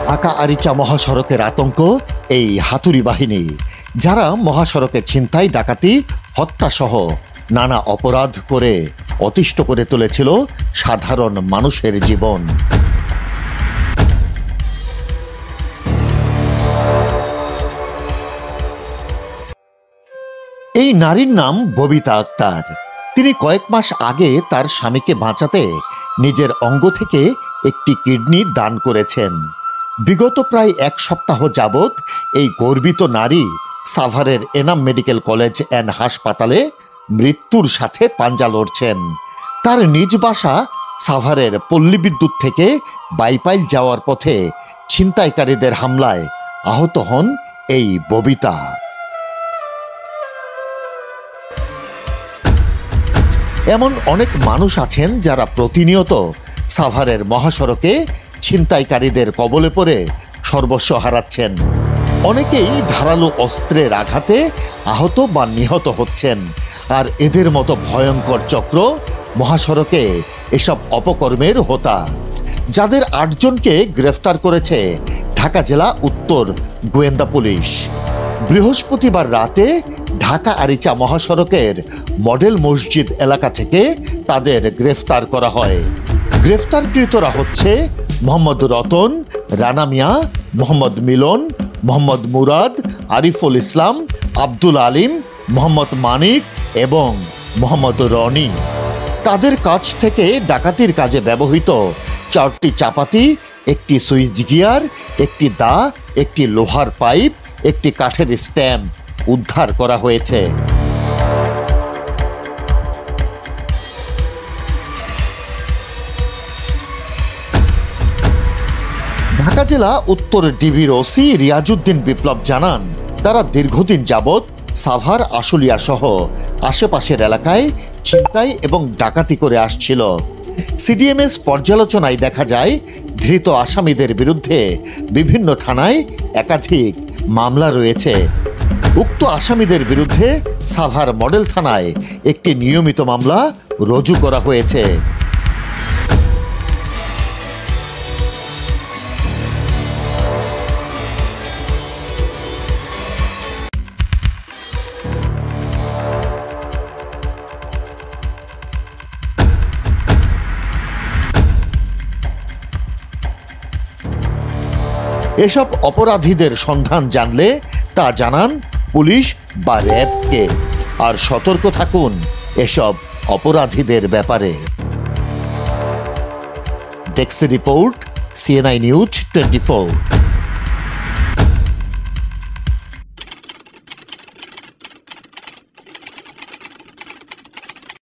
ঢাকা আরিচা মহাসড়কের আতঙ্ক এই হাতুড়ি বাহিনী, যারা মহাসড়কে ছিনতাই, ডাকাতি, হত্যাসহ নানা অপরাধ করে অতিষ্ঠ করে তুলেছিল সাধারণ মানুষের জীবন। এই নারীর নাম ববিতা আক্তার। তিনি কয়েক মাস আগে তার স্বামীকে বাঁচাতে নিজের অঙ্গ থেকে একটি কিডনি দান করেছেন। বিগত প্রায় এক সপ্তাহ যাবৎ এই গর্বিত নারী সাভারের এনাম মেডিকেল কলেজ অ্যান্ড হাসপাতালে মৃত্যুর সাথে পাঞ্জা লড়ছেন। তার নিজ বাসা সাভারের পল্লী বিদ্যুৎ থেকে বাইপাইল যাওয়ার পথে ছিনতাইকারীদের হামলায় আহত হন এই ববিতা। এমন অনেক মানুষ আছেন যারা প্রতিনিয়ত সাভারের মহাসড়কে ছিনতাইকারীদের কবলে পড়ে সর্বস্ব হারাচ্ছেন। অনেকেই ধারালো অস্ত্রের আঘাতে আহত বা নিহত হচ্ছেন। আর এদের মতো ভয়ঙ্কর চক্র মহাসড়কে এসব অপকর্মের হোতা, যাদের ৮ জনকে গ্রেফতার করেছে ঢাকা জেলা উত্তর গোয়েন্দা পুলিশ। বৃহস্পতিবার রাতে ঢাকা আরিচা মহাসড়কের মডেল মসজিদ এলাকা থেকে তাদের গ্রেফতার করা হয়। গ্রেফতারকৃতরা হচ্ছে মোহাম্মদ রতন, রানা মিয়া, মোহাম্মদ মিলন, মোহাম্মদ মুরাদ, আরিফুল ইসলাম, আব্দুল আলিম, মোহাম্মদ মানিক এবং মোহাম্মদ রনি। তাদের কাছ থেকে ডাকাতির কাজে ব্যবহৃত 4টি চাপাতি, একটি সুইচ গিয়ার, একটি দা, একটি লোহার পাইপ, একটি কাঠের স্ট্যাম্প উদ্ধার করা হয়েছে। ঢাকা জেলা উত্তর ডিবির ওসি রিয়াজউদ্দিন বিপ্লব জানান, তারা দীর্ঘদিন যাবৎ সাভার, আশুলিয়া সহ আশেপাশের এলাকায় ছিনতাই এবং ডাকাতি করে আসছিল। সিডিএমএস পর্যালোচনায় দেখা যায়, ধৃত আসামিদের বিরুদ্ধে বিভিন্ন থানায় একাধিক মামলা রয়েছে। উক্ত আসামিদের বিরুদ্ধে সাভার মডেল থানায় একটি নিয়মিত মামলা রুজু করা হয়েছে। এসব অপরাধীদের সন্ধান জানলে তা জানান পুলিশ বা র্যাবকে। আর সতর্ক থাকুন এসব অপরাধীদের ব্যাপারে। Desk report, CNI news 24।